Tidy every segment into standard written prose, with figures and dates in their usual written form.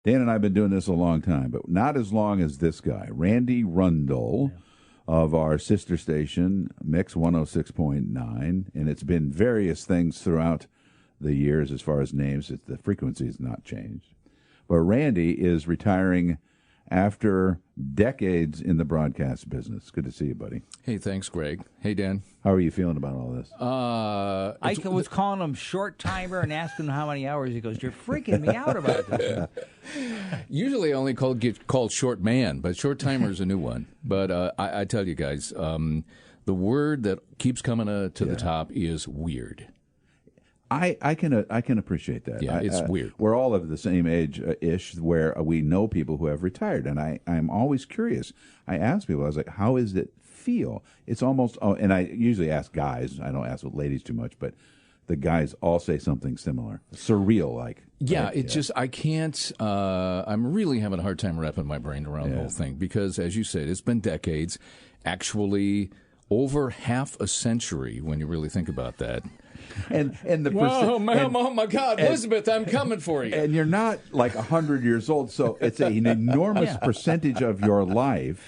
Dan and I have been doing this a long time, but not as long as this guy, Randy Rundle, of our sister station, Mix 106.9, and it's been various things throughout the years as far as names. The frequency has not changed. But Randy is retiring after decades in the broadcast business. Good to see you, buddy. Hey, thanks, Greg. Hey, Dan. How are you feeling about all this? I was calling him short timer and asking him how many hours. He goes, "You're freaking me out about this." Usually I only get called short man, but short timer is a new one. But I tell you guys, the word that keeps coming to the top is weird. I can appreciate that. Yeah, it's weird. We're all of the same age-ish where we know people who have retired, and I'm always curious. I ask people, I was like, how does it feel? It's almost, and I usually ask guys. I don't ask ladies too much, but the guys all say something similar. Surreal, like. Yeah, just, I can't, I'm really having a hard time wrapping my brain around the whole thing because, as you said, it's been decades, actually over half a century when you really think about that. And the oh my God, Elizabeth, I'm coming for you. And you're not like 100 years old, so it's an enormous percentage of your life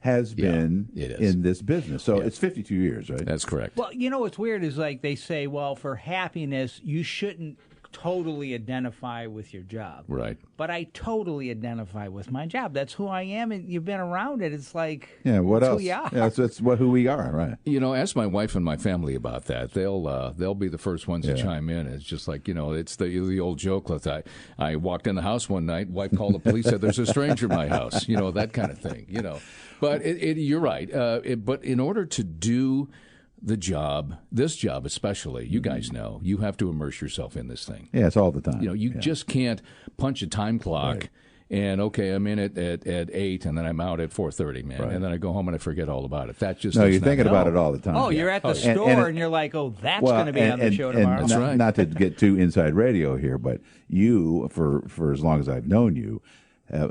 has been in this business. So it's 52 years, right? That's correct. Well, you know what's weird is like they say, well, for happiness, you shouldn't totally identify with your job. Right. But I totally identify with my job. That's who I am, and you've been around it. It's like, what else? Who you are. Yeah, that's who we are, right? You know, ask my wife and my family about that. They'll be the first ones to chime in. It's just like, it's the old joke that I walked in the house one night, wife called the police, said there's a stranger in my house, that kind of thing, But you're right. But in order to do the job, this job especially, you guys know, you have to immerse yourself in this thing. Yeah, it's all the time. You just can't punch a time clock and, okay, I'm in it at 8 and then I'm out at 4:30, man. Right. And then I go home and I forget all about it. That just No, you're thinking about it all the time. Oh, you're at the store and you're like, that's going to be on the show tomorrow. That's right. Not to get too inside radio here, but you, for as long as I've known you,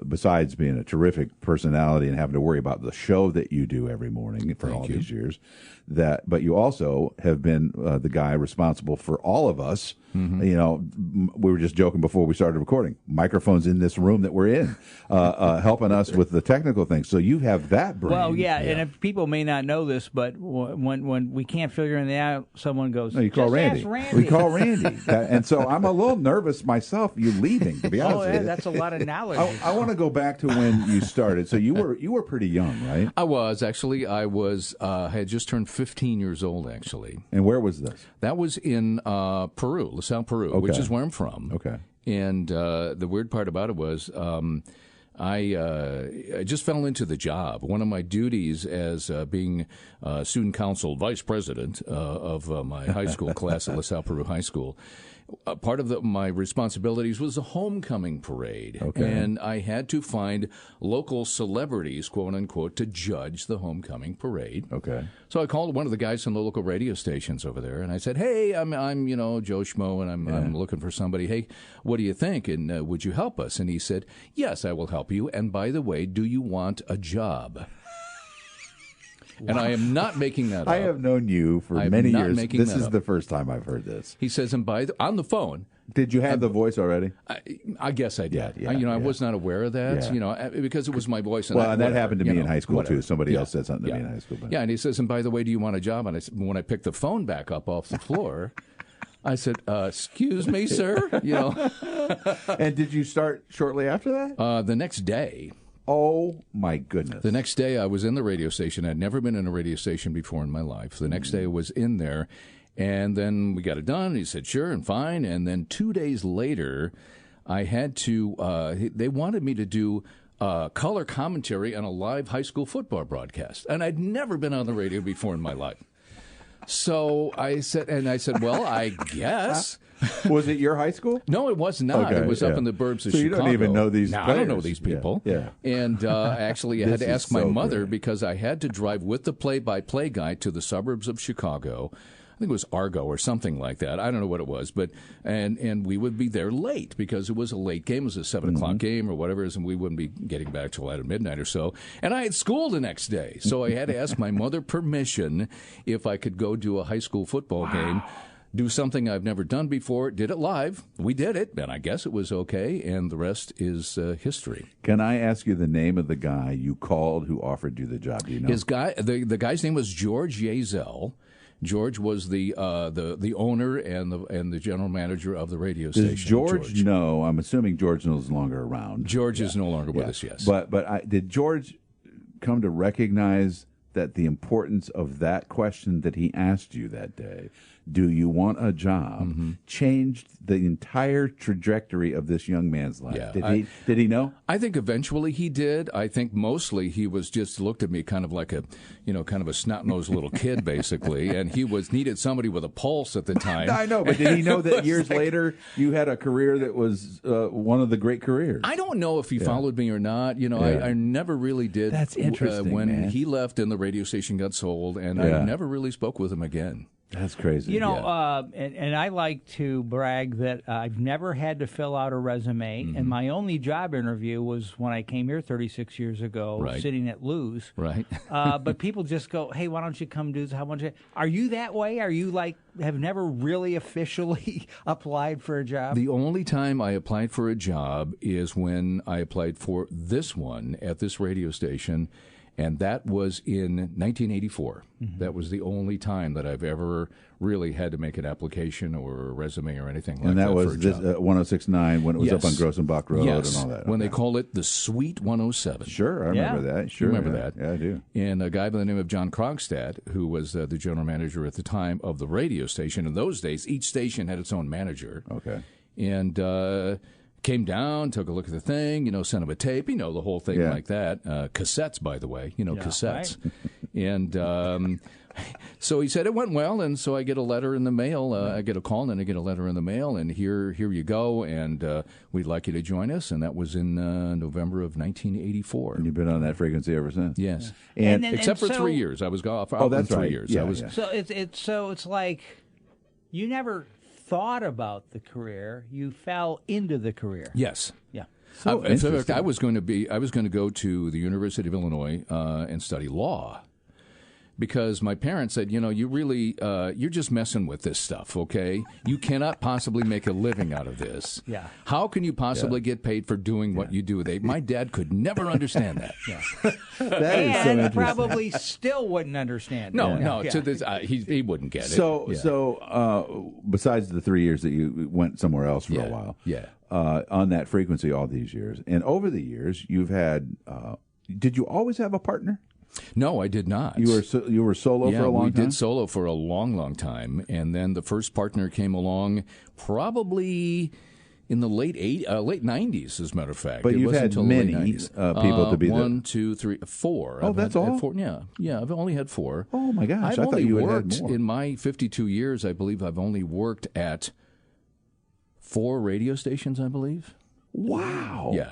besides being a terrific personality and having to worry about the show that you do every morning for all these years, but you also have been the guy responsible for all of us. Mm-hmm. We were just joking before we started recording. Microphones in this room that we're in, helping us with the technical things. So you have that brain. Well, and if people may not know this, but when we can't figure anything out, someone goes, "No, you call Randy." Ask Randy. We call Randy, and so I'm a little nervous myself. You leaving, to be honest with you. That's a lot of knowledge. I want to go back to when you started. So you were pretty young, right? I was actually. I had just turned 15 years old, actually. And where was this? That was in Peru, LaSalle, Peru, which is where I'm from. Okay. And the weird part about it was I just fell into the job. One of my duties as being student council vice president of my high school class at LaSalle Peru High School, part of my responsibilities was a homecoming parade. Okay. And I had to find local celebrities, quote unquote, to judge the homecoming parade. Okay. So I called one of the guys from the local radio stations over there, and I said, "Hey, I'm Joe Schmo, and I'm looking for somebody. Hey, what do you think? And would you help us?" And he said, "Yes, I will help you. And by the way, do you want a job?" Wow. And I am not making that up. I have known you for many years. This is the first time I've heard this. He says, and on the phone. Did you have the voice already? I guess I did. Yeah, I was not aware of that, because it was my voice. And that happened to me in high school, too. Somebody else said something to me in high school. But. Yeah, and he says, and by the way, do you want a job? And when I picked the phone back up off the floor, I said, excuse me, sir. And did you start shortly after that? The next day. Oh, my goodness. The next day I was in the radio station. I'd never been in a radio station before in my life. The next day I was in there, and then we got it done. He said, sure and fine. And then 2 days later, I had to, they wanted me to do color commentary on a live high school football broadcast. And I'd never been on the radio before in my life. So I said, well, I guess. Was it your high school? No, it was not. Okay, it was up in the burbs of Chicago. So you don't even know these players. I don't know these people. Yeah. And actually, I had to ask my mother because I had to drive with the play-by-play guy to the suburbs of Chicago. I think it was Argo or something like that. I don't know what it was, but and we would be there late because it was a late game. It was a 7 o'clock game or whatever it is, and we wouldn't be getting back till at midnight or so. And I had school the next day, so I had to ask my mother permission if I could go do a high school football game do something I've never done before. Did it live. We did it, and I guess it was okay, and the rest is history. Can I ask you the name of the guy you called who offered you the job? Do you know? The guy's name was George Yazel. George was the owner and the general manager of the radio station. Does George know? I'm assuming George is no longer around. George is no longer with us. Yes, but did George come to recognize that the importance of that question that he asked you that day, do you want a job, changed the entire trajectory of this young man's life? Yeah. Did he know? I think eventually he did. I think mostly he was just looked at me kind of like a snot-nosed little kid, basically, and he needed somebody with a pulse at the time. I know, but did he know that years later you had a career that was one of the great careers? I don't know if he followed me or not. I never really did. That's interesting, when man. he left and the radio station got sold, and I never really spoke with him again. That's crazy. And I like to brag that I've never had to fill out a resume, and my only job interview was when I came here 36 years ago, sitting at Lou's. Right. But people just go, hey, why don't you come do this? Are you that way? Are you have never really officially applied for a job? The only time I applied for a job is when I applied for this one at this radio station. And that was in 1984. That was the only time that I've ever really had to make an application or a resume or anything like that. And that was for a this, job. 1069 when it was up on Grossenbach Road and all that. When they call it the Sweet 107. Sure, I remember that. Sure, you remember that? Yeah, I do. And a guy by the name of John Krogstad, who was the general manager at the time of the radio station. In those days, each station had its own manager. Okay. And came down, took a look at the thing, sent him a tape, the whole thing like that. Cassettes, by the way, cassettes. Right. And so he said it went well, and so I get a letter in the mail. I get a call, and I get a letter in the mail, and here you go, and we'd like you to join us. And that was in November of 1984. And you've been on that frequency ever since? Yes. And except for 3 years. I was gone for that's 3 right. years. Yeah, So it's like you never thought about the career, you fell into the career. Yes. Yeah. So in fact, I was going to go to the University of Illinois and study law. Because my parents said, you really, you're just messing with this stuff, okay? You cannot possibly make a living out of this. Yeah. How can you possibly get paid for doing what you do? My dad could never understand that. That is so interesting. Probably still wouldn't understand. No. To this, he wouldn't get it. So besides the 3 years that you went somewhere else for a while, on that frequency all these years, and over the years you've had, did you always have a partner? No, I did not. You were solo for a long time? We did solo for a long, long time. And then the first partner came along probably in the late 90s, as a matter of fact. But you've had many people to be there. 1, 2, 3, 4. Oh, that's all? 4, yeah, I've only had 4. Oh, my gosh. I thought you had worked, more. in my 52 years, I believe I've only worked at 4 radio stations, I believe. Wow. Yeah.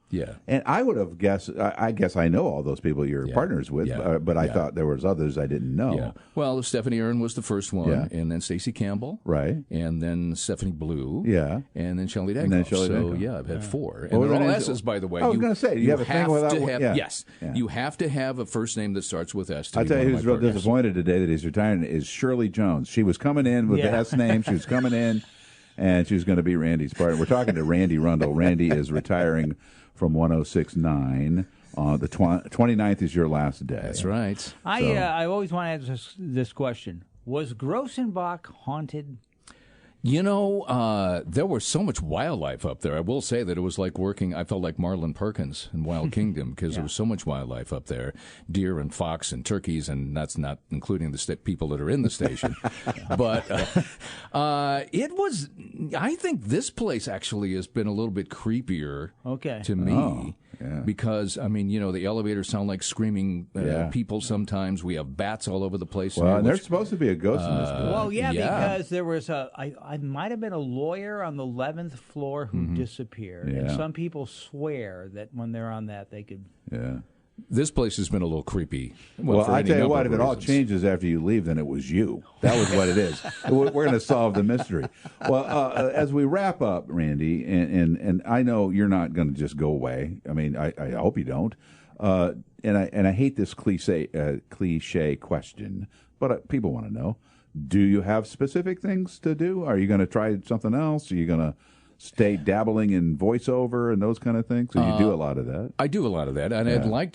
Yeah. And I would have guessed, I guess I know all those people you're partners with, but I thought there was others I didn't know. Yeah. Well, Stephanie Aaron was the first one, and then Stacey Campbell. Right. And then Stephanie Blue. Yeah. And then Shelley Dagoff. So, I've had 4. And they're all S's, by the way. I was going to say, you have a thing without one? Yes. Yeah. You have to have a first name that starts with S. I'll tell you who's real disappointed today that he's retiring is Shirley Jones. She was coming in with the S name. She was coming in, and she was going to be Randy's partner. We're talking to Randy Rundle. Randy is retiring from 1069. The 29th is your last day. That's right. I always want to ask this question. Was Grossenbach haunted? There was so much wildlife up there. I will say that it was like I felt like Marlon Perkins in Wild Kingdom because there was so much wildlife up there. Deer and fox and turkeys, and that's not including the people that are in the station. But it was, I think this place actually has been a little bit creepier to me. Oh. Yeah. Because, the elevators sound like screaming people sometimes. We have bats all over the place. Well, and there's supposed to be a ghost in this building. Well, because there was I might have been a lawyer on the 11th floor who disappeared. Yeah. And some people swear that when they're on that, they could... Yeah. This place has been a little creepy. Well, I tell you what, if it all changes after you leave, then it was you. That was what it is. We're going to solve the mystery. Well, as we wrap up, Randy, and I know you're not going to just go away. I mean, I hope you don't. And I hate this cliche question, but people want to know. Do you have specific things to do? Are you going to try something else? Are you going to stay dabbling in voiceover and those kind of things? So you do a lot of that. I do a lot of that, and Yeah. I'd like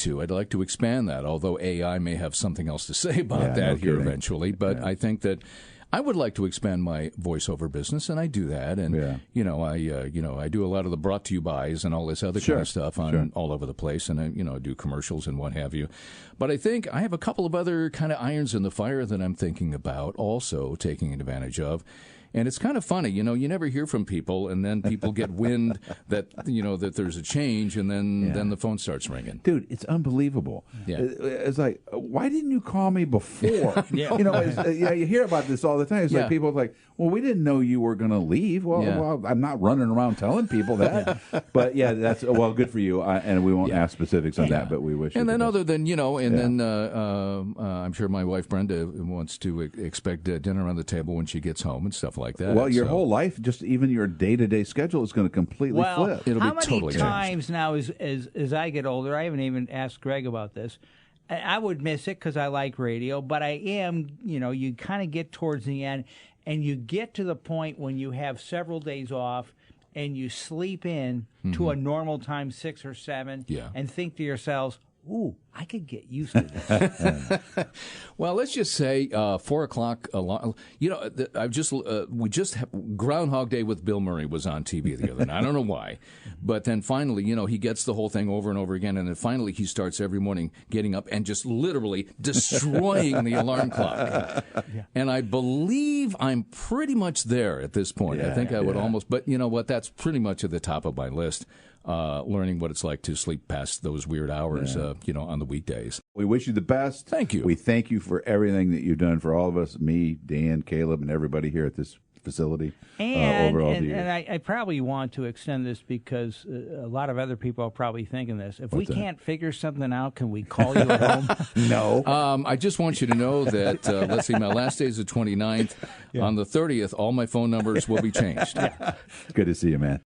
to expand that, although AI may have something else to say about that here eventually. But I think that I would like to expand my voiceover business, and I do that. And I do a lot of the brought to you bys and all this other kind of stuff on all over the place, and I do commercials and what have you. But I think I have a couple of other kind of irons in the fire that I'm thinking about also taking advantage of. And it's kind of funny, you never hear from people, and then people get wind that that there's a change, and then the phone starts ringing. Dude, it's unbelievable. Yeah. It's like, why didn't you call me before? You hear about this all the time. It's like people are like, well, we didn't know you were going to leave. Well, I'm not running around telling people that. But that's good for you. And we won't ask specifics on that, but we wish. And you then the other than then I'm sure my wife Brenda wants to expect dinner on the table when she gets home and stuff like that. Well, your whole life, just even your day-to-day schedule is going to completely flip. It'll how be many totally times changed. now, as I get older, I haven't even asked Greg about this. I would miss it because I like radio, but I am, you kind of get towards the end, and you get to the point when you have several days off, and you sleep in to a normal time, 6 or 7, and think to yourselves, ooh, I could get used to this. Well, let's just say 4 o'clock. We just Groundhog Day with Bill Murray was on TV the other night. I don't know why, but then finally, he gets the whole thing over and over again, and then finally he starts every morning getting up and just literally destroying the alarm clock. And I believe I'm pretty much there at this point. I think I would almost, but you know what? That's pretty much at the top of my list. Learning what it's like to sleep past those weird hours, on the weekdays. We wish you the best. Thank you. We thank you for everything that you've done for all of us, me, Dan, Caleb, and everybody here at this facility. And I probably want to extend this because a lot of other people are probably thinking this. If we can't figure something out, can we call you at home? No. I just want you to know that, let's see, my last day is the 29th. On the 30th, all my phone numbers will be changed. Good to see you, man.